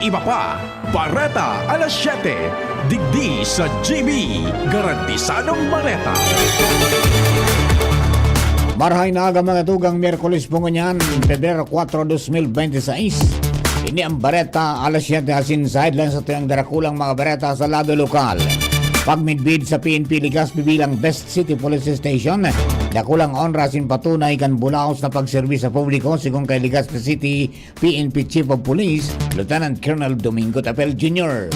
Iba pa, Bareta alas 7, digdi sa GB, garantisadong Bareta. Marahay na aga mga tugang Miyerkules po ngunyan, Pebrero 4, 2026. Ini ang Bareta alas 7 asin sideline sa tuyang darakulang mga Bareta sa lado lokal. Pagmidbid sa PNP Ligas bibilang Best City Police Station, dakulang honra sin patunay kan bulaos na pagserbis sa publiko sigon kay Legazpi City PNP Chief of Police, Lieutenant Colonel Domingo Tapel Jr.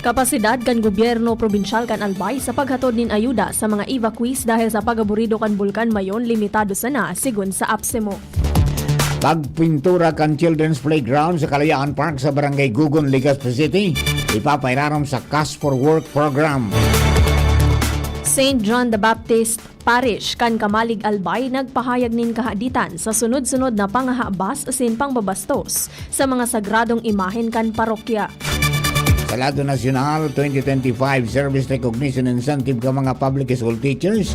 Kapasidad kan gobyerno probinsyal kan Albay sa paghatod nin ayuda sa mga evacuees dahil sa pagaburido kan bulkan mayon limitado sana sigon sa APSEMO. Pagpintura kan Children's Playground sa Kalayaan Park sa Barangay Gugon, Legazpi City, ipapairarom sa Cash for Work program. St. John the Baptist Parish kan Kamalig Albay nagpahayag nin kahaditan sa sunod-sunod na pangahabas asin pangbabastos sa mga sagradong imahen kan parokya. Sa lado nasyonal, 2025 Service Recognition Incentive ka mga public school teachers,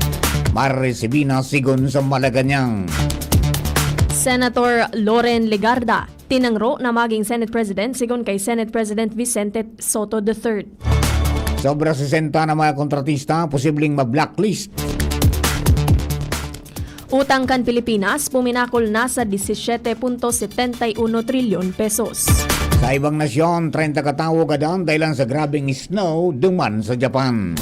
mareresibin na sigon sa Malacanang. Senator Loren Legarda tinangro na maging Senate President sigon kay Senate President Vicente Soto III. Sobra 60 na mga kontratista posibleng ma-blacklist. Utang kan Pilipinas puminakol na sa 17.71 trilyon pesos. Sa ibang nasyon, 30 katawo kadaan dahil sa grabing snow duman sa Japan.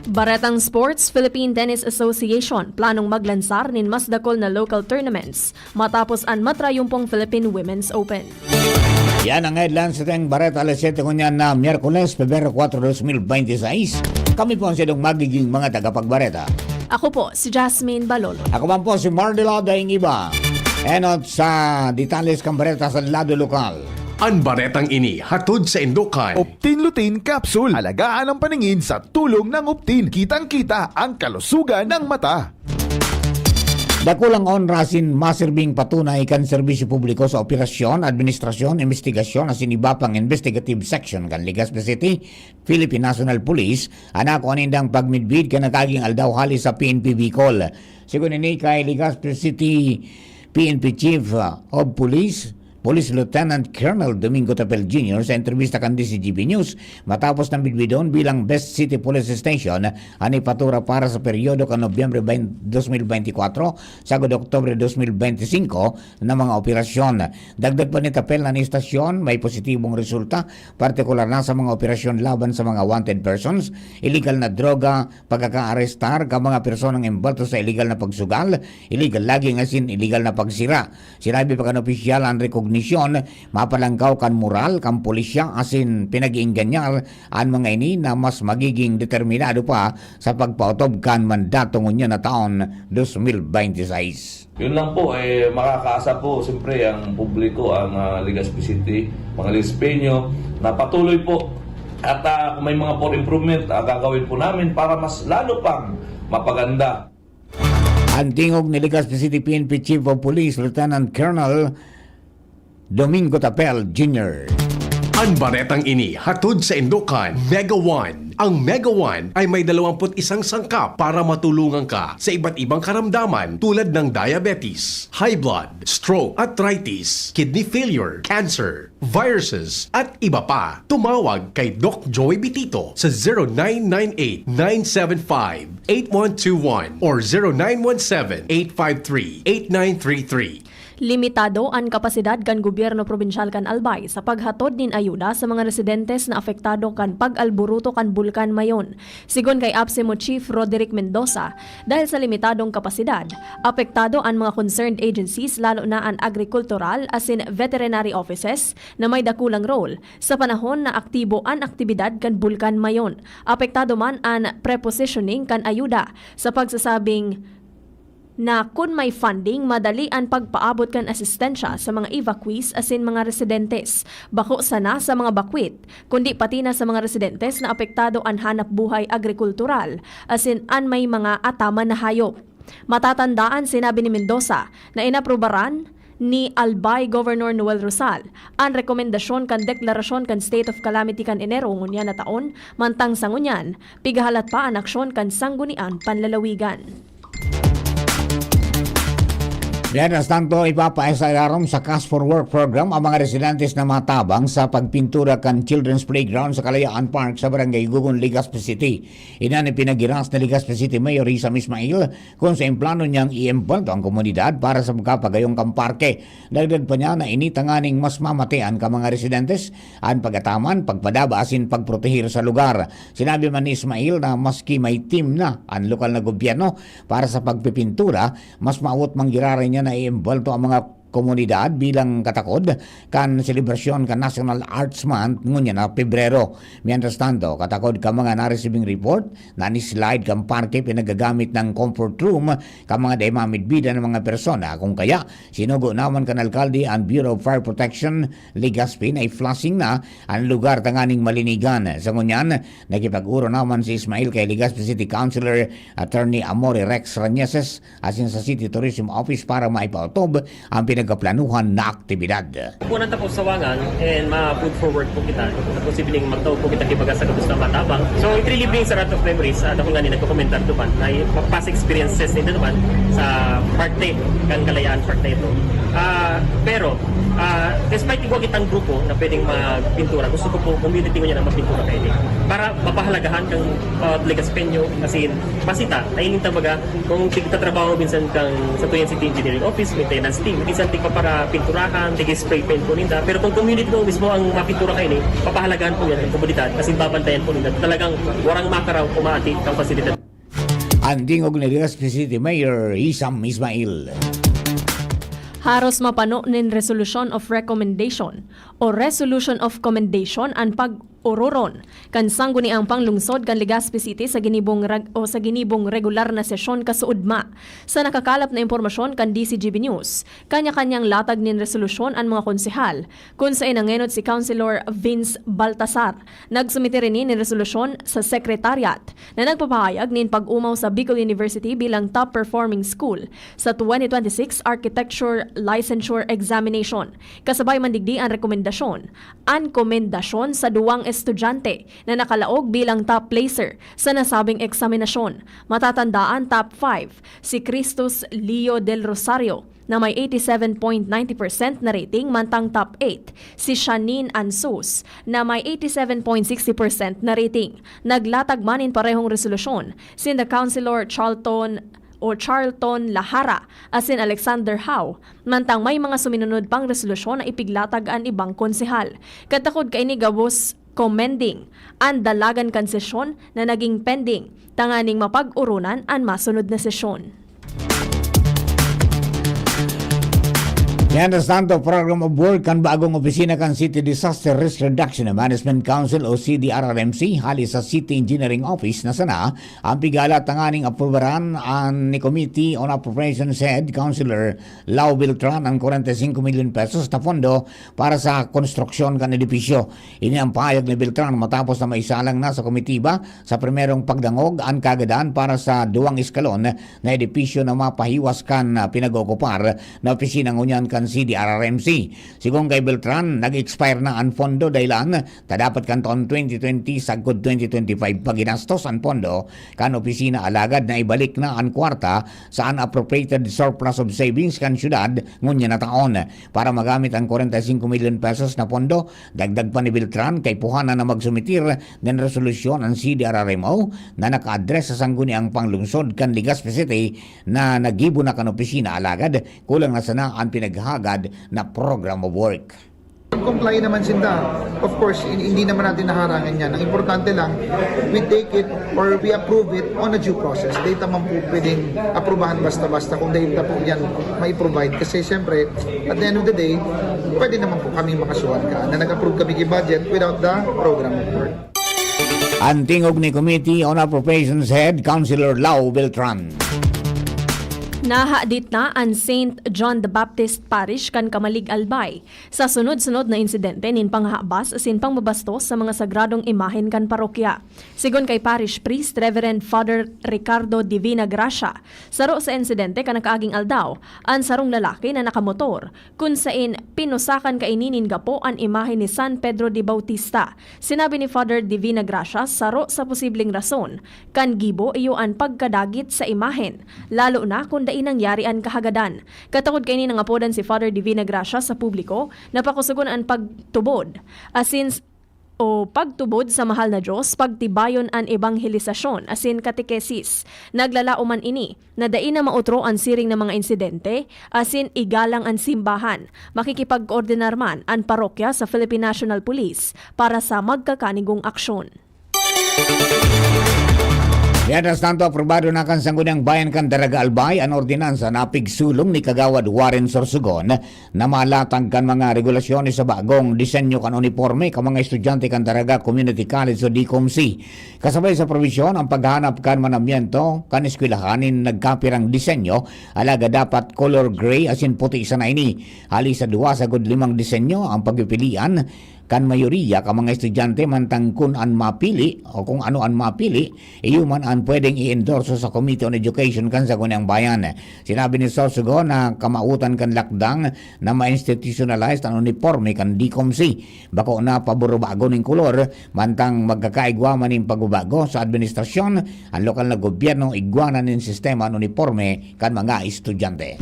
Baretang Sports, Philippine Tennis Association planong maglansar nin mas dakol na local tournaments matapos ang matrayumpong Philippine Women's Open. Yan ang headlines sa tayong Bareta alas 7 kunyan na Miyerkules, Pebrero 4, 2026. Kami po ang sinong magiging mga tagapagbareta. Ako po si Jasmine Balolo. Ako man po si Mardela Daing Iba. Enot sa detalles kang Bareta sa lado lokal. Ang Baretang ini hatod sa Indokan. Optin Lutein Capsule. Alagaan ang paningin sa tulong ng Optin. Kitang-kita ang kalusugan ng mata. Dakulang onrasin masirbing patunay kan serbisyo publiko sa operasyon, administrasyon, investigasyon asin iba pang investigative section kan Legazpi City, Philippine National Police, anak ko anindang pagmidbid ka nagaging aldaw hali sa PNP Bicol. Sigun ini kay Legazpi City PNP Chief of Police, Police Lieutenant Colonel Domingo Tapel Jr. sa entrevista kan DCGP News matapos ng bidbidon bilang Best City Police Station ani patura para sa peryodo kan Nobyembre 2024 sagod Oktubre 2025 na mga operasyon. Dagdag pa ni Tapel na ni istasyon may positibong resulta, partikular na sa mga operasyon laban sa mga wanted persons, illegal na droga, pagkaka-arestar ka mga personang imbalto sa illegal na pagsugal, illegal logging asin illegal na pagsira. Sinabi pa kan opisyal ang recognition mapalanggaw kan moral kan pulisya asin pinag-iinganyar ang mga ini na mas magiging determinado pa sa pagpautob kan mandato ngunya na taon 2026. Yun lang po, makakaasa po siyempre ang publiko, ang Legazpi City, mga Lispeño, na patuloy po at kung may mga for improvement, gagawin po namin para mas lalo pang mapaganda. Ang tingog ni Legazpi City PNP Chief of Police Lieutenant Colonel Domingo Tapel Jr. Ang Baretang ini hatod sa Indokan, Mega One. Ang Mega One ay may 21 sangkap para matulungan ka sa iba't ibang karamdaman tulad ng diabetes, high blood, stroke, arthritis, kidney failure, cancer, viruses, at iba pa. Tumawag kay Doc Joy Bitito sa 0998-975-8121 or 0917-853-8933. Limitado ang kapasidad kan gobyerno probinsyal kan Albay sa paghatod nin ayuda sa mga residentes na apektado kan pag-alburuto kan bulkan mayon. Sigon kay APSEMO Chief Roderick Mendoza, dahil sa limitadong kapasidad, apektado ang mga concerned agencies lalo na ang agricultural asin veterinary offices na may dakulang role sa panahon na aktibo ang aktibidad kan bulkan mayon. Apektado man ang prepositioning kan ayuda sa pagsasabing na kung may funding, madali ang pagpaabot kan asistensya sa mga evacuees asin mga residentes. Bako sana sa mga bakwit, kundi pati na sa mga residentes na apektado ang hanap buhay agrikultural asin an may mga ataman na hayop. Matatandaan, sinabi ni Mendoza na inaprubaran ni Albay Governor Noel Rosal ang rekomendasyon kan deklarasyon kan State of Calamity kan Enero ngunya na taon, mantang sa ngunyan, pigahalat pa ang aksyon kan sanggunian panlalawigan. Mientras tanto, ipapaisayarom sa Cash for Work program ang mga residentes na matabang sa pagpintura kan Children's Playground sa Kalayaan Park sa Barangay Gugun, Legazpi City. Inan pinagiras na Legazpi City Mayor Isam Ismail kung sa implano niyang i-impulto ang komunidad para sa magkapagayong kamparke. Dagdag pa niya na initanganing mas mamatian ka mga residentes ang pagataman, pagpadaba asin pagprotehir sa lugar. Sinabi man ni Ismail na maski may team na ang lokal na gobyerno para sa pagpipintura, mas maawot manggiraray niya na i-imbalto ang mga komunidad bilang katakod kan selebrasyon kan National Arts Month ngunya na Pebrero. Mientras tanto, katakod ka mga na-receiving report na ni-slide kang parke pinagagamit ng comfort room ka mga daimamidbida ng mga persona. Kung kaya, sinugo naman kan alkalde ang Bureau of Fire Protection Legazpi na i-flushing na ang lugar tanganing malinigan. Sa ngunyan, nakipag-uro naman si Ismail kay Legazpi City Councilor Attorney Amore Rex Rañeses asin sa City Tourism Office para maipautob ang pinagaplanuhan na aktibidad. Kung natapos sa wangan and ma-food for work po kita, posibleng magtawag po kita kibaga sa kapos na matabang. So it really brings a lot of memories. Ako nga nagko-commentar doon na past experiences nito naman sa parte kang Kalayaan Park na ito. Pero despite iwa kitang grupo na pwedeng magpintura, gusto ko po community ko niya na magpintura kayo para mapahalagahan kang Legazpenyo kasi masita ay ining tabaga kung tigtatrabaho minsan kang sa Tuyan City Engineering Office, maintenance team, minsan tig pa para pinturahan, tig spray paint po ninda. Pero kung community mo mismo ang mapintura kayo papahalagahan po yan ang komunidad kasi babantayan po ninda. Talagang warang makaraw umaati kang pasilidad. Andingog ni Legazpi City Mayor Isam Ismail. Haros mapano nin Resolution of Recommendation o Resolution of Commendation ang pag-ururon kan sangguni ang panglungsod kan Legazpi City sa ginibong regular na sesyon kasuudma. Sa nakakalap na impormasyon kan DCGB News, kanya-kanyang latag nin resolusyon ang mga konsehal kung sa inangenod si Councilor Vince Baltasar. Nagsumite rin ni resolusyon sa Secretariat na nagpapahayag nin pag-umaw sa Bicol University bilang top performing school sa 2026 Architecture Licensure Examination. Kasabay mandigdi ang rekomendasyon sa duwang estudyante na nakalaog bilang top placer sa nasabing eksaminasyon. Matatandaan top 5 si Cristus Leo del Rosario na may 87.90% na rating, mantang top 8 si Shanine Ansus na may 87.60% na rating. Naglatag manin parehong resolusyon si the Councilor Charlton Lahara asin Alexander Howe, mantang may mga suminunod pang resolusyon na ipiglatag ang ibang konsehal. Katakod kay ni gabos commending ang dalagan kan sesyon na naging pending, tanganing mapag-urunan ang masunod na sesyon. Mientras tanto, program of work kan bagong opisina kan City Disaster Risk Reduction and Management Council o CDRRMC hali sa City Engineering Office na sana ang pigala tanganing aprobaran ang ni Committee on Appropriations Head Councilor Lau Beltran ang 45 million pesos na pondo para sa konstruksyon kan edipisyo. Ini ang pahayag ni Beltran matapos na maisalang na sa komitiba sa primerong pagdangog ang kagadaan para sa duwang eskalon na edipisyo na mapahiwas kan pinag-okupar na opisina ngunyan kan CDRRMC. Sigong kay Beltran, nag-expire na ang pondo dahilan dapat kan taon 2020 sagod 2025 paginastos ang pondo kan opisina alagad na ibalik na ang kwarta sa unappropriated surplus of savings kan syudad ngunya na taon para magamit ang 45 million pesos na pondo. Dagdag pa ni Beltran kay puhana na magsumitir ng resolusyon ang CDRRMO na naka-address sa sangguni ang panglungsod kan Legazpi City na nagibo na kan opisina alagad kulang na sana ang pinagha na program of work. Comply naman sinda. Of course, hindi naman natin naharangan yan. Ang importante lang, we take it or we approve it on a due process. Data man po pwedeng aprobahan basta-basta kung data po yan may provide. Kasi siyempre, at the end of the day, pwede naman po kami makasuhan ka na nag-approve kami kay budget without the program of work. Ang tingog ni Committee on Appropriations Head, Councilor Lau Beltran. Nahadit na ang St. John the Baptist Parish kan Kamalig Albay sa sunod-sunod na insidente nin panghabas asin pangbabastos sa mga sagradong imahen kan parokya. Sigon kay Parish Priest Reverend Father Ricardo Divina Gracia, saro sa insidente kan nakaaging aldaw ang sarong lalaki na nakamotor kun sain pinusakan kaininin gapo ang imahen ni San Pedro de Bautista. Sinabi ni Father Divina Gracia saro sa posibleng rason kan gibo iyo ang pagkadagit sa imahen, lalo na kung dai nangyarian kahagadan. Katakod kay ni nangapodan si Father Divina Gracia sa publiko na pakusugon ang pagtubod. Asin o pagtubod sa mahal na Diyos, pagtibayon ang ebanghelisasyon, asin katekesis. Naglalao man ini, na dai na mautro ang siring ng mga insidente, asin igalang ang simbahan. Makikipag-koordinar man ang parokya sa Philippine National Police para sa magkakanigong aksyon. Mientras tanto, aprobado na kan Sangguniang Bayan kan Daraga Albay ang ordinansa na pigsulong ni Kagawad Warren Sorsogon na malatag kan mga regulasyon sa bagong disenyo kan uniforme kan mga estudyante kan Daraga Community College o DCOMC. Kasabay sa provisyon, ang paghanap kan manamyento kan eskwelahanin nagkapirang disenyo, alaga dapat color gray asin puti isa na ini. Hali sa 2 disenyo ang pagpipilian kan mayoriya ka mga estudyante mantang kun an mapili o kung ano an mapili, iyo man an pwedeng i-endorso sa Committee on Education kan Sangguniang Bayan. Sinabi ni Sorsogon na kamautan kan lakdang na ma-institutionalize ang uniforme kan DCOMC. Bako na paburubago ng kulor, mantang magkakaigwa man ng pagbabago sa administrasyon, ang lokal na gobyerno igwanan ng sistema ng uniforme kan mga estudyante.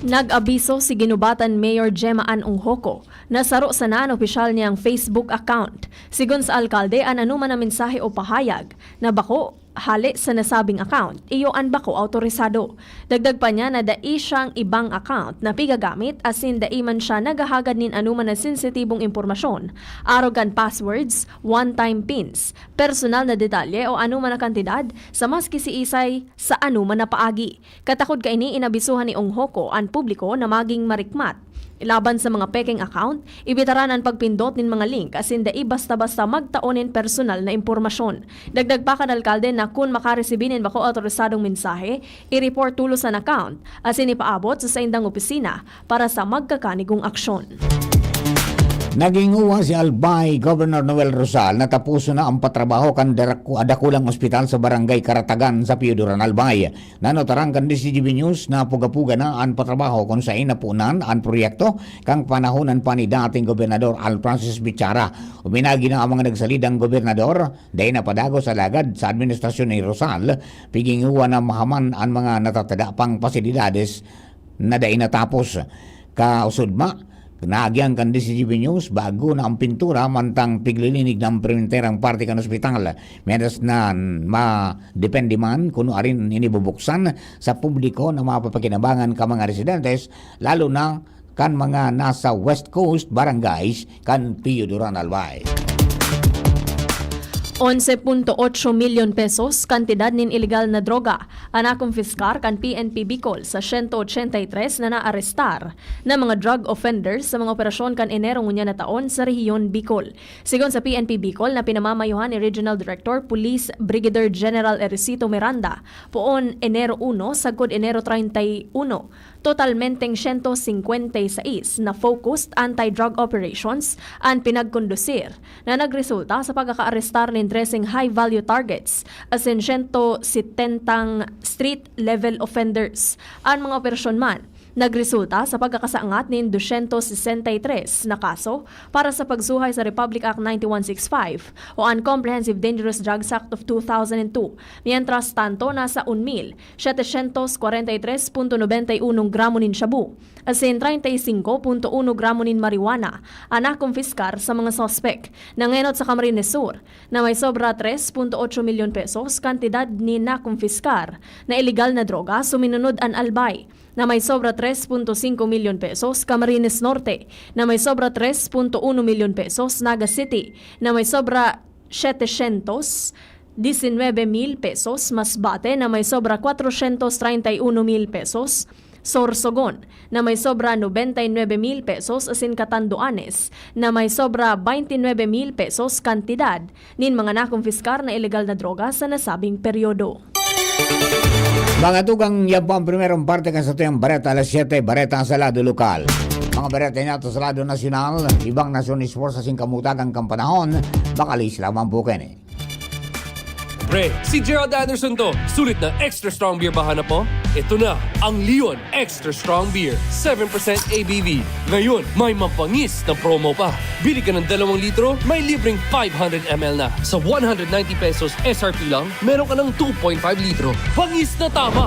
Nag-abiso si Ginubatan Mayor Gemma Ann Unghoko na saro sa naan opisyal niyang Facebook account. Sigon sa alkalde, an anuman na mensahe o pahayag na bako hali sa nasabing account, iyo an bako autorisado. Dagdag pa niya na dai siyang ibang account na pigagamit asin dai man siya nagahagad nin anuman na sensitibong impormasyon, arrogant passwords, one-time pins, personal na detalye o anuman na kantidad sa maski si isay sa anuman na paagi. Katakod kay ni inabisuhan ni Unghoko ang publiko na maging marikmat. Laban sa mga peking account, ibitaran ang pagpindot nin mga link asin dai basta-basta magtaonin personal na impormasyon. Dagdag pa kan alkalde na kung makaresibinin bako autorisadong mensahe, i-report tulo sa account asin ipaabot sa indang opisina para sa magkakanigong aksyon. Naging uwa si Albay Governor Noel Rosal na tapuso na ang patrabaho kan dakulang ospital sa Barangay Karatagan sa Pioduran, Albay. Nanotarang kan DCGB News na puga-puga na ang patrabaho kung saan napunan ang proyekto kang panahonan pa ni dating Gobernador Al Francis Bichara. Uminagi na ang mga nagsalidang gobernador dahil napadago sa lagad sa administrasyon ni Rosal, piging uwa na mahaman ang mga natatagapang pasilidades na dahil natapos. Kausudma, naagyan kan DCGB News bago na ang pintura mantang piglilinig ng primenterang parte kan ospital. Medas na ma-depende man kung arin inibubuksan sa publiko na mapapakinabangan ka mga residentes, lalo na kan mga nasa West Coast barangays kan Pioduran, Albay. 11.8 milyon pesos kantidad nin ilegal na droga ang nakumpiskar kan PNP Bicol sa 183 na naarestar na mga drug offenders sa mga operasyon kan Enero ngunya na taon sa rehiyon Bicol. Sigon sa PNP Bicol na pinamamayuhan ni Regional Director Police Brigadier General Eresito Miranda poon Enero 1 sagkod Enero 31, totalmenteng 156 na focused anti-drug operations ang pinagkondusir na nagresulta sa pagkakaarestar ni dressing high-value targets as in 170 street-level offenders. Ang mga operasyon man, nagresulta sa pagkakasaangat ni 263 na kaso para sa pagsuhay sa Republic Act 9165 o ang Comprehensive Dangerous Drugs Act of 2002. Mientras tanto, nasa 1,743.91 gramo nin shabu as in 35.1 gramo nin marijuana ang nakumpiskar sa mga sospek. Nangenot sa Camarines Sur na may sobra 3.8 milyon pesos kantidad ni nakumpiskar na illegal na droga suminunod ang Albay na may sobra 3.5 milyon pesos, Camarines Norte na may sobra 3.1 milyon pesos, Naga City na may sobra 719,000 pesos, Masbate na may sobra 431,000 pesos, Sorsogon na may sobra 99,000 pesos asin Catanduanes na may sobra 29,000 pesos kantidad nin mga nakumpiskar na ilegal na droga sa nasabing peryodo. Mga tugang yan po ang primerong parte kan sa tuyang Bareta alas 7, Bareta sa lado lokal. Mga Bareta nato sa lado nasyonal, ibang nasyon sports sa singkamutagang kampanahon, bakalis lamang po kene. Pre, si Gerald Anderson to. Sulit na extra strong beer ba hanap mo? Ito na, ang Leon Extra Strong Beer. 7% ABV. Ngayon, may mapangis na promo pa. Bili ka ng 2 litro, may libreng 500 ml na. Sa 190 pesos SRP lang, meron ka ng 2.5 litro. Pangis na tama!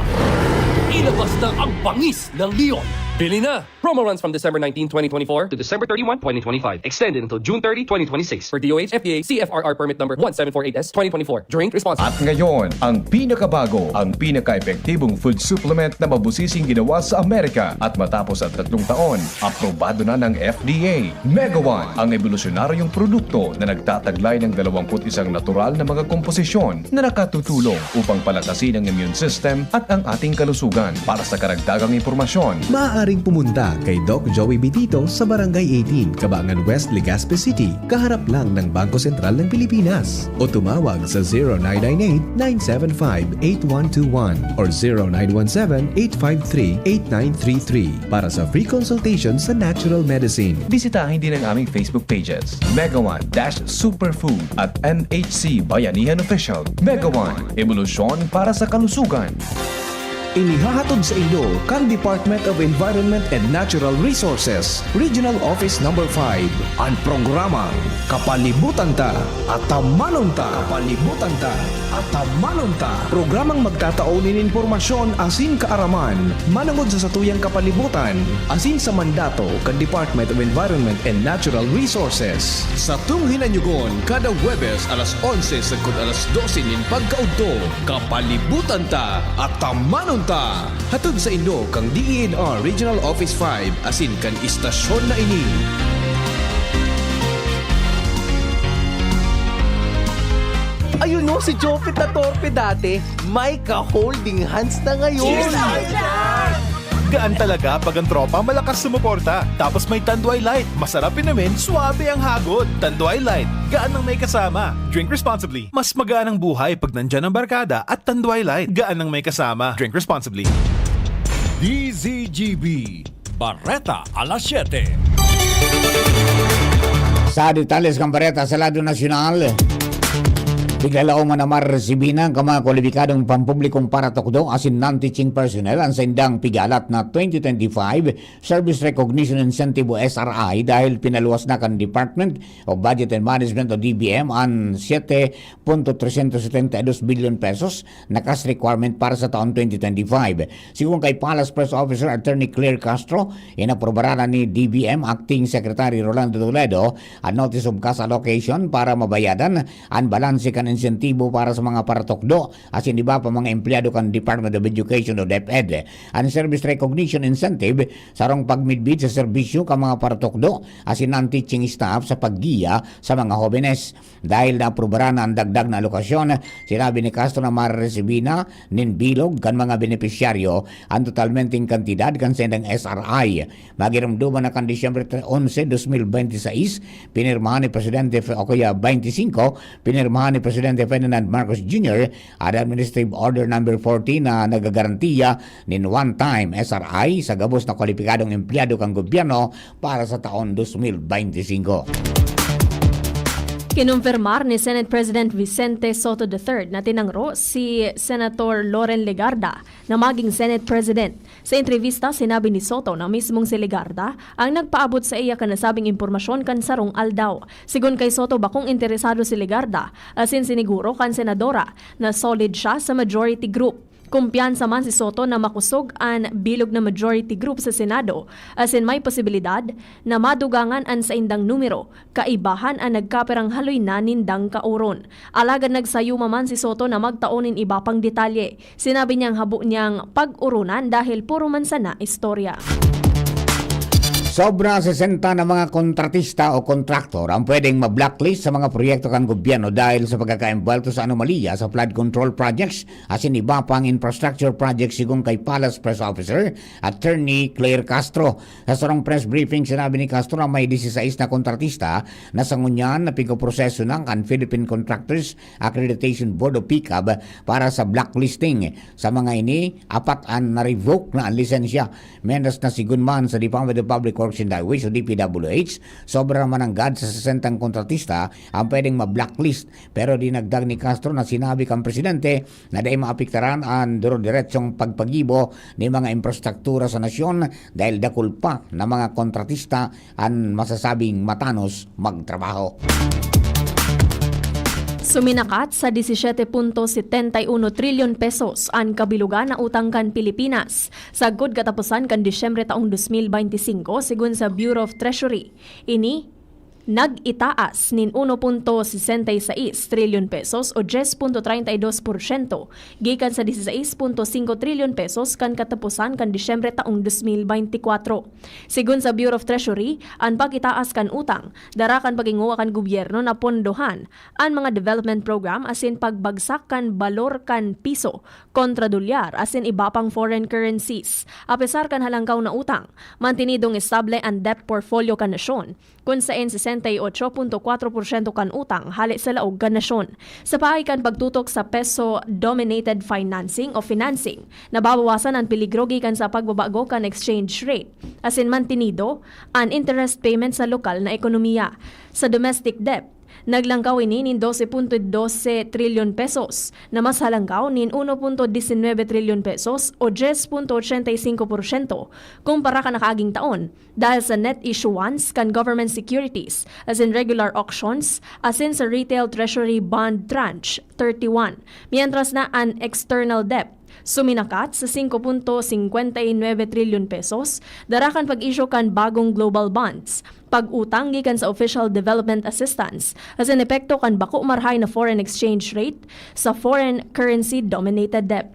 Ilabas na ang bangis ng Leon. Bili na! Promo runs from December 19, 2024 to December 31, 2025. Extended until June 30, 2026. For DOH, FDA, CFRR permit number 1748S 2024. Drink responsibly. At ngayon, ang pinakabago, ang pinaka-epektibong food supplement na mabusising ginawa sa Amerika at matapos ang 3 taon, aprobado na ng FDA. Mega One, ang evolusyonaryong produkto na nagtataglay ng 21 natural na mga komposisyon na nakatutulong upang palakasin ang immune system at ang ating kalusugan. Para sa karagdagang impormasyon, maaaring pumunta kay Doc Joey Bitito sa Barangay 18, Cabangan West, Legazpi City, kaharap lang ng Bangko Sentral ng Pilipinas. O tumawag sa 0998-975-8121 or 0917-853-8933 para sa free consultation sa natural medicine. bisitahin din ang aming Facebook pages, Mega One Superfood at MHC Bayanihan Official. Mega One, evolusyon para sa kalusugan. Inihahatod sa inyo kang Department of Environment and Natural Resources, Regional Office No. 5, ang programang Kapalibutan Ta at Tamanon Ta. Kapalibutan Ta at Tamanon Ta. Programang magtataunin informasyon asin kaaraman, manangod sa satuyang kapalibutan, asin sa mandato kang Department of Environment and Natural Resources. Sa tunghinanyugon, kada Webes alas 11 sagkod alas 12 nin pagkaudto, Kapalibutan Ta at Tamanon Ta. Hatod sa inyo kang DENR Regional Office 5 asin kan istasyon na ini. Ayun no, si Jopit na torpe dati, may ka-holding hands na ngayon. Gaan talaga pag ang tropa malakas sumuporta. Tapos may Tanduay Light. Masarap inumin, suabe ang hagod. Tanduay Light, gaan ang may kasama. Drink responsibly. Mas magaan ang buhay pag nandyan ang barkada at Tanduay Light. Gaan ang may kasama. Drink responsibly. DZGB Barreta alas 7. Sa detalles kang bareta sa lado nasyonal, biglalao man na maresibina ang mga kwalipikadong pampublikong paratokdo asin non-teaching personnel ang sendang pigalat na 2025 Service Recognition Incentive o SRI dahil pinaluwas na kan Department of Budget and Management o DBM ang 7.372 billion pesos na cash requirement para sa taon 2025. Sigun kay Palace Press Officer Attorney Claire Castro, inaprobara na ni DBM Acting Secretary Rolando Toledo ang notice of cash allocation para mabayadan ang balanse kan insentibo para sa mga paratokdo asin iba pa mga empleyado kan Department of Education o DepEd. Ang Service Recognition Incentive sarong pagmidbid sa serbisyo ka mga paratokdo asin ang teaching staff sa paggiya sa mga jóvenes. Dahil naaprubaran na ang dagdag na alokasyon, sinabi ni Castro na mareresibina nin bilog kan mga benepisyaryo ang totalmenteng kantidad kan sendang SRI. Magirumduman na kan Disyembre 11, 2026, pinirmahan ni Presidente o kaya 25, pinirmahan ni Presidente Ferdinand Marcos Jr. at Administrative Order No. 14 na nagagarantiya nin one-time SRI sa gabos na kwalipikadong empleyado kang gobyerno para sa taon 2025. Kinumpirmar ni Senate President Vicente Soto III na tinangro si Senator Loren Legarda na maging Senate President. Sa entrevista, sinabi ni Soto na mismong si Legarda ang nagpaabot sa iya kanasabing impormasyon kan sarong aldaw. Sigun kay Soto, bakong interesado si Legarda asin siniguro kan senadora na solid siya sa majority group. Kumpiyansa man si Soto na makusog ang bilog na majority group sa Senado asin may posibilidad na madugangan ang sa indang numero, kaibahan ang nagkaperang haloy na nindang kauron. Alagad nagsayuma man si Soto na magtaonin iba pang detalye. Sinabi niyang habo niyang pag-urunan dahil puro man sana istorya. Sobra 60 na mga kontratista o kontraktor ang pwedeng ma-blacklist sa mga proyekto kan gobyerno dahil sa pagkaka-embulto sa anomalya sa flood control projects asin iba pang infrastructure projects sigung kay Palace Press Officer Attorney Claire Castro. Sa sarong press briefing, sinabi ni Castro na may 16 na kontratista na sangunyan na pigproseso ng kan Philippine Contractors Accreditation Board o PCAB para sa blacklisting. Sa mga ini, 4 ang na-revoke na ang lisensya. Menos na sigunman sa Department of Public Works and Highways o DPWH, sobra naman ang GAD sa 60 kontratista ang pwedeng ma-blacklist. Pero dinagdag ni Castro na sinabi kang presidente na dahil maapektaran ang duro-diretsong pagpagibo ng mga infrastruktura sa nasyon dahil dakul pa na mga kontratista ang masasabing matanos magtrabaho. Suminakat sa 17.71 trilyon pesos ang kabilugan na utang kan Pilipinas. Sagod katapusan kan Disyembre taong 2025 sigun sa Bureau of Treasury. Ini nag-itaas nin 1.66 trilyon pesos o 10.32% gikan sa 16.5 trilyon pesos kan katapusan kan Disyembre taong 2024. Sigun sa Bureau of Treasury, ang pag-itaas kan utang dara kan paginguwa kan gobyerno na pondohan ang mga development program asin pagbagsak kan balor kan piso kontra dolyar asin iba pang foreign currencies. Apesar kan halangkaw na utang, mantinidong estable ang debt portfolio kan nasyon kung saan 68.4% kan utang hali sa laog kan nasyon. Sa paay kan pagtutok sa peso-dominated financing o financing, nababawasan ang peligro gikan sa pagbabago kan exchange rate. Asin mantinido ang interest payment sa lokal na ekonomiya. Sa domestic debt, naglangkaw ini nin 12.12 trilyon pesos na mas halangkaw nin 1.19 trilyon pesos o 10.85% kumpara ka nakaaging taon dahil sa net issuance kan government securities as in regular auctions as in sa retail treasury bond tranche 31. Mientras na ang external debt suminakat sa 5.59 trilyon pesos, darakan pag-issue kan bagong global bonds, pag-utang gikan sa official development assistance, as in epekto kan bako marhay na foreign exchange rate sa foreign currency dominated debt.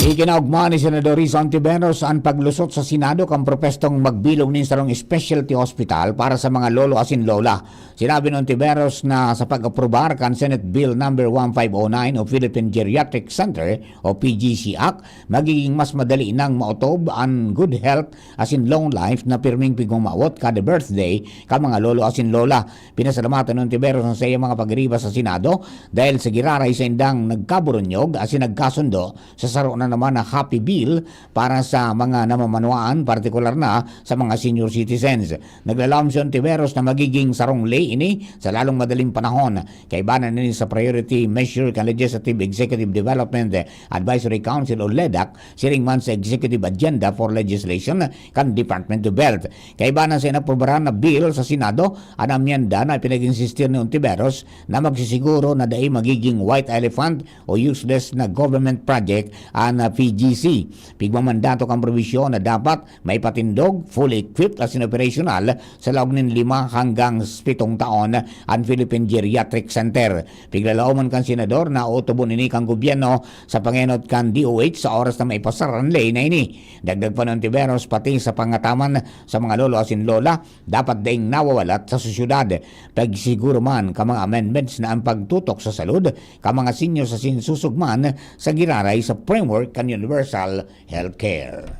Ikinaugma ni Senador Rizal Ontiveros ang paglusot sa Senado kang propestong magbilog nin sarong specialty hospital para sa mga lolo asin lola. Sinabi ng Ontiveros na sa pag-aprobar kan Senate Bill No. 1509 o Philippine Geriatric Center o PGC Act, magiging mas madali nang mautob ang good health asin long life na pirming pigumawot kada birthday ka mga lolo asin lola. Pinasalamatan ng Ontiveros sa iyang mga pagriba sa Senado dahil sa giraray sa indang nagkaburunyog asin nagkasundo sa saro na naman na happy bill para sa mga namamanuan, partikular na sa mga senior citizens. Naglalam si Ontiveros na magiging sarong lay ini sa lalong madaling panahon. Kaibanan nini sa Priority Measure kan Legislative Executive Development Advisory Council o LEDAC, siring man sa Executive Agenda for Legislation kan Department of Health. Kaibanan sa inaprobaran na bill sa Senado, ang amyenda na pinag-insistir ni Ontiveros na magsisiguro na dahil magiging white elephant o useless na government project ang PGC. Pigmamandato kang probisyon na dapat may patindog, fully equipped as in operational sa loob ng 5 hanggang 7 taon ang Philippine Geriatric Center. Piglalauman kan senador na utubon ini kang gobyerno sa pangenot kan DOH sa oras na may pasaran lay na ini. Dagdag pa ng Ontiveros pati sa pangataman sa mga lolo asin lola dapat daing nawawalat sa susyudad. Pagsiguro man ka mga amendments na ang pagtutok sa salud ka mga senior sa sinsusugman sa giraray sa framework kan universal healthcare.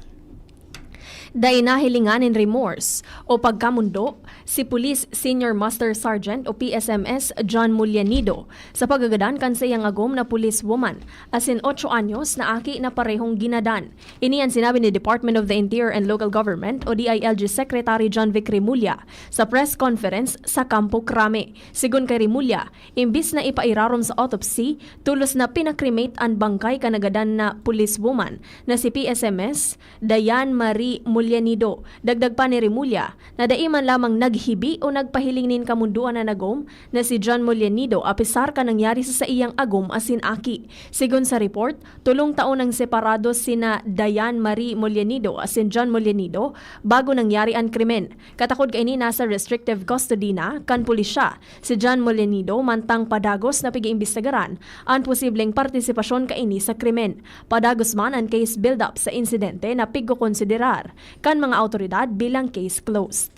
Dahil nahilinganin remorse o pagkamundo si Police Senior Master Sergeant o PSMS John Mulyanido sa pagagadan kan sa iyang agom na police woman asin 8 anyos na aki na parehong ginadan. Ini ang sinabi ni Department of the Interior and Local Government o DILG Secretary John Vic Remulla sa press conference sa Campo Crame. Sigun kay Remulla, imbis na ipairarom sa autopsy, tulos na pinakremate ang bangkay kanagadan na police woman na si PSMS Dayan Marie Mulyanido. Dagdag pa ni Remulla na daiman lamang naghibi o nagpahiling nin kamunduan na nagom na si John Mulyanido apisar ka nangyari sa iyang agom asin aki. Sigun sa report, 3 taon ang separado sina Dayan Marie Mulyanido asin John Mulyanido bago nangyari ang krimen. Katakod kaini nasa restrictive custody na kan pulisya si John Mulyanido mantang padagos na pag-iimbestigaran ang posibleng partisipasyon kaini sa krimen. Padagos man ang case build-up sa insidente na pigko-konsiderar kan mga autoridad bilang case closed.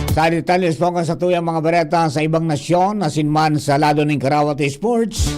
Sa detalles po sa tuyang mga bereta sa ibang nasyon, asinman sa lado ng Karawate Sports,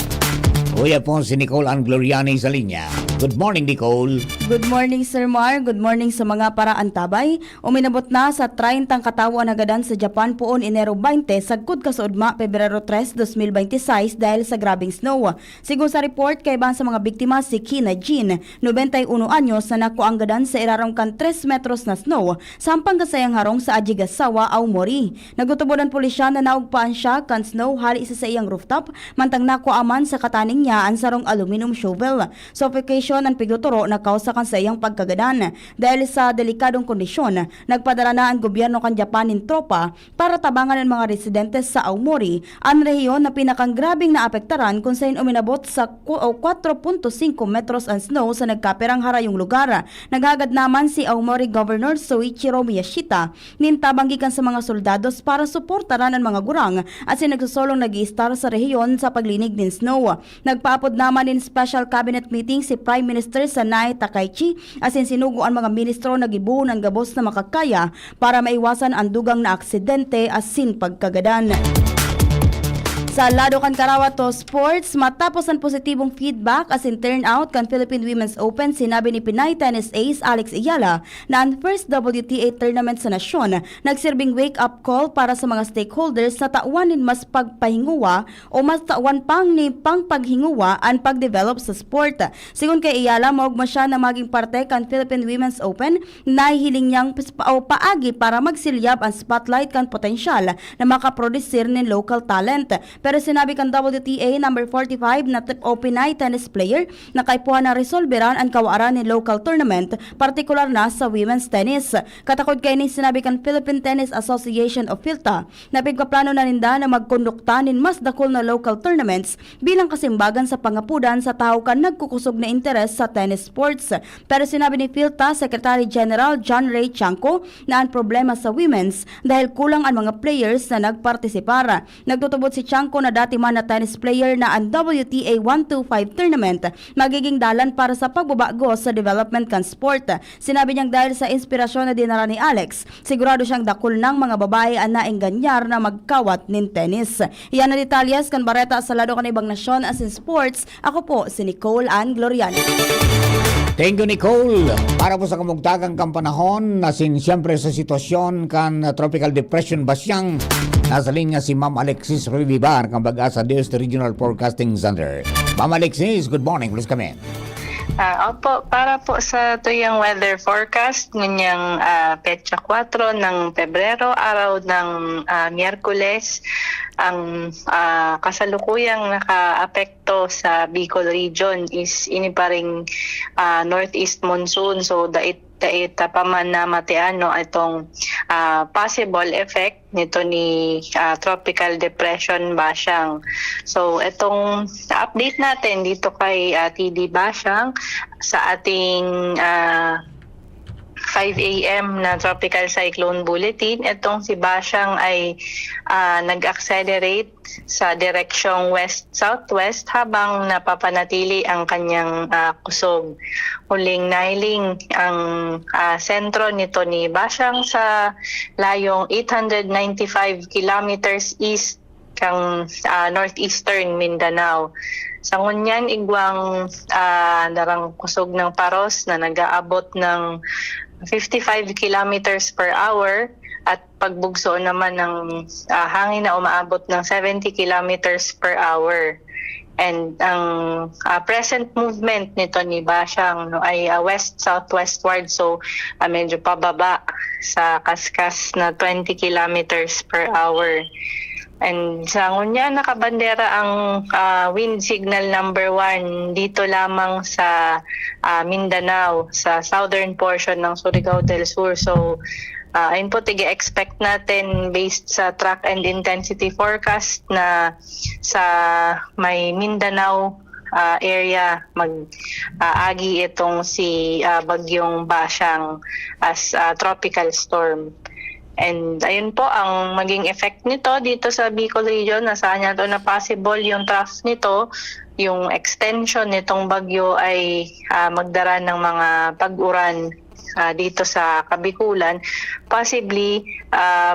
uya po si Nicole Ann Gloriani sa linya. Good morning, Nicole. Good morning, Sir Mar. Good morning sa mga paraantabay. Uminabot na sa 30 katawo nagadan sa Japan poon Enero 20 sagkod kasaudma Pebrero 3, 2026 dahil sa grabing snow. Sigun sa report, kaiban sa mga biktima si Kina Jean, 91 anyos na nakuang gadan sa irarong kan 3 metros na snow, sampang kasayang harong sa Ajigasawa, Aomori. Nagutubodan pulisya na naugpaan siya kan snow hali isa sa iyang rooftop, mantang nakuaman sa kataning niya ang sarong aluminum shovel. Suffocation ang piguturo na kausa kan pagtulungan sa iyang pagkagadan. Dahil sa delikadong kondisyon, nagpadala na ang gobyerno kan Japan ng tropa para tabangan ang mga residente sa Aomori, ang rehiyon na pinakang grabing naapektaran kung saan uminabot sa 4.5 metros ang snow sa nagkapirang harayong lugar. Naghagad naman si Aomori Governor Soichiro Miyashita nintabang gikan sa mga soldados para suportaran ang mga gurang at sinagsusolong nag-i-star sa rehiyon sa paglinig ng snow. Nagpaapod naman in special cabinet meeting si Prime Minister Sanae Takaichi asin sinugo ang mga ministro na gibuo ng gabos na makakaya para maiwasan ang dugang na aksidente asin pagkagadan. Sa lado kan Karawato Sports, matapos ang positibong feedback as in turnout kan Philippine Women's Open, sinabi ni Pinay tennis ace Alex Ayala na ang first WTA tournament sa nasyon nagsirbing wake-up call para sa mga stakeholders na tauanin mas pagpahinguwa o mas tawan pang ni pangpaghinguwa ang pagdevelop sa sport. Sigon kay Ayala, maugma siya na maging parte kan Philippine Women's Open na hiling niyang paagi para magsilyab ang spotlight kan potensyal na makaproducer ng local talent. Pero sinabi kan WTA number 45 na Pinay tennis player na kaipuhan na resolveran ang kawaran ni local tournament, partikular na sa women's tennis. Katakod kay ni sinabi kan Philippine Tennis Association of PhilTA na pigpaplano na ninda na magkondukta nin mas dakol na local tournaments bilang kasimbagan sa pangapudan sa tao kan nagkukusog na interes sa tennis sports. Pero sinabi ni PhilTA Secretary General John Ray Chanco na ang problema sa women's dahil kulang ang mga players na nagpartisipar. Nagtutubot si Chanco na dati man na tennis player na ang WTA 125 tournament magiging dalan para sa pagbabago sa development kan sport. Sinabi niyang dahil sa inspirasyon na dinara ni Alex, sigurado siyang dakol ng mga babae ang naingganyar na magkawat nin tennis. Iyan na detalyes kan Bareta sa lado kan ibang nasyon as in sports. Ako po si Nicole Ann Gloriani. Thank you, Nicole. Para po sa kamugtagang kampanahon, nasin siyempre sa sitwasyon kan tropical depression Basyang, nasa linya si Ma'am Alexis Rivibar, kang baga sa DOST Regional Forecasting Center. Ma'am Alexis, good morning. Please come in. Opo, para po sa tuyang weather forecast ngayong petsa 4 ng Pebrero, araw ng Miyerkules, ang kasalukuyang naka-apekto sa Bicol region is iniparing northeast monsoon. So dait paman na matiano itong possible effect nito ni tropical depression Basyang. So itong update natin dito kay TD Basyang sa ating 5 a.m. na tropical cyclone bulletin. Itong si Basyang ay nag-accelerate sa direksyong west-southwest habang napapanatili ang kanyang kusog. Huling nailing ang sentro nito ni Basyang sa layong 895 kilometers east kang northeastern Mindanao. Sa ngunyan, igwang darang kusog ng paros na nag-aabot ng 55 kilometers per hour at pagbugso naman ng hangin na umaabot ng 70 kilometers per hour. And ang present movement nito ni Basyang ay west-southwestward, so medyo pababa sa kaskas na 20 kilometers per hour. And sa ngunya, nakabandera ang wind signal number 1 dito lamang sa Mindanao, sa southern portion ng Surigao del Sur. So, ayun po, tige-expect natin based sa track and intensity forecast na sa may Mindanao area mag-agi itong si Bagyong Basyang as tropical storm. And ayun po ang maging effect nito dito sa Bicol region. Nasaan niya to na possible yung trough nito, yung extension nitong bagyo ay magdara ng mga pag-uran dito sa Kabikulan, possibly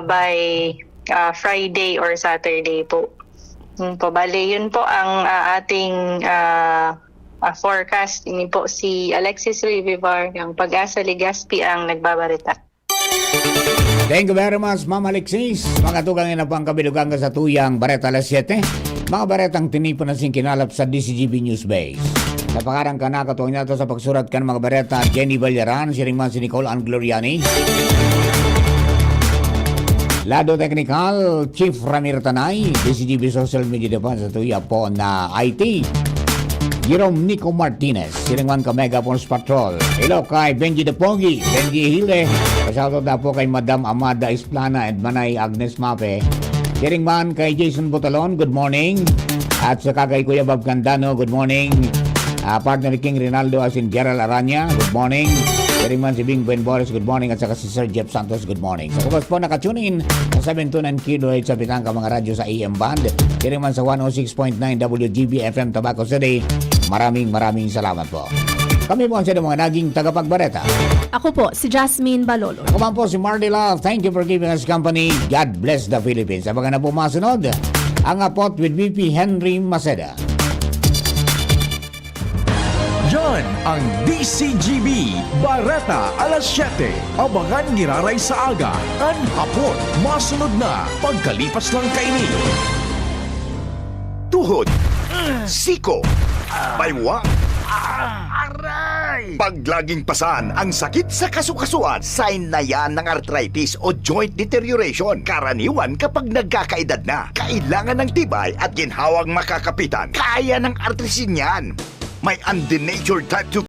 by Friday or Saturday po. Bali, yun po ang ating forecast. Ini po si Alexis Rivivar, yung Pag-asa Legazpi ang nagbabarita. Thank you very much, Ma'am Alexis. Mga tugang ina po ang kabilugang sa tuyang Bareta alas 7. Mga baretang tinipon na sing kinalap sa DCGB News Base. Sa pangarang ka nakatuwang nato sa pagsurat ka ng mga bareta, Jenny Valleran, si ringman si Nicole Ann Gloriani. Lado Technical, Chief Ramir Tanay, DCGB Social Media Department sa tuya po na IT. Jerome Nico Martinez, Silingan ka Mega Force Patrol. Hello kay Benji de Pogi, Benji Hile. Pasalamat na po kay Madam Amada Isplana and Manay Agnes Mape. Siringman kay Jason Butalon, good morning. At sa kay Kuya Bob Candano, good morning. Partner King Rinaldo as in Gerald Aranya, good morning. Siringman si Bing Ben Boris, good morning. At saka si Sir Jeff Santos, good morning. Sa kubas po nakatune in sa 729 kHz sa Pitangka mga radyo sa AM Band. Siringman sa 106.9 WGB FM Tabaco City. Maraming salamat po. Kami po ang sila mga naging tagapagbareta. Ako po, si Jasmine Balolo. Ako man po si Marty Love. Thank you for giving us company. God bless the Philippines. Abangan na po masunod ang Apot with VP Henry Maceda. Yan ang DCGB Bareta alas 7. Abangan giraray sa aga. An hapon, masunod na pagkalipas lang kaini. Tuhod, siko, baywang, aray! Pag laging pasan ang sakit sa kasukasuan, sign na yan ng arthritis o joint deterioration. Karaniwan kapag nagkakaedad na, kailangan ng tibay at ginhawang makakapitan. Kaya ng artrisin yan. May undenatured type 2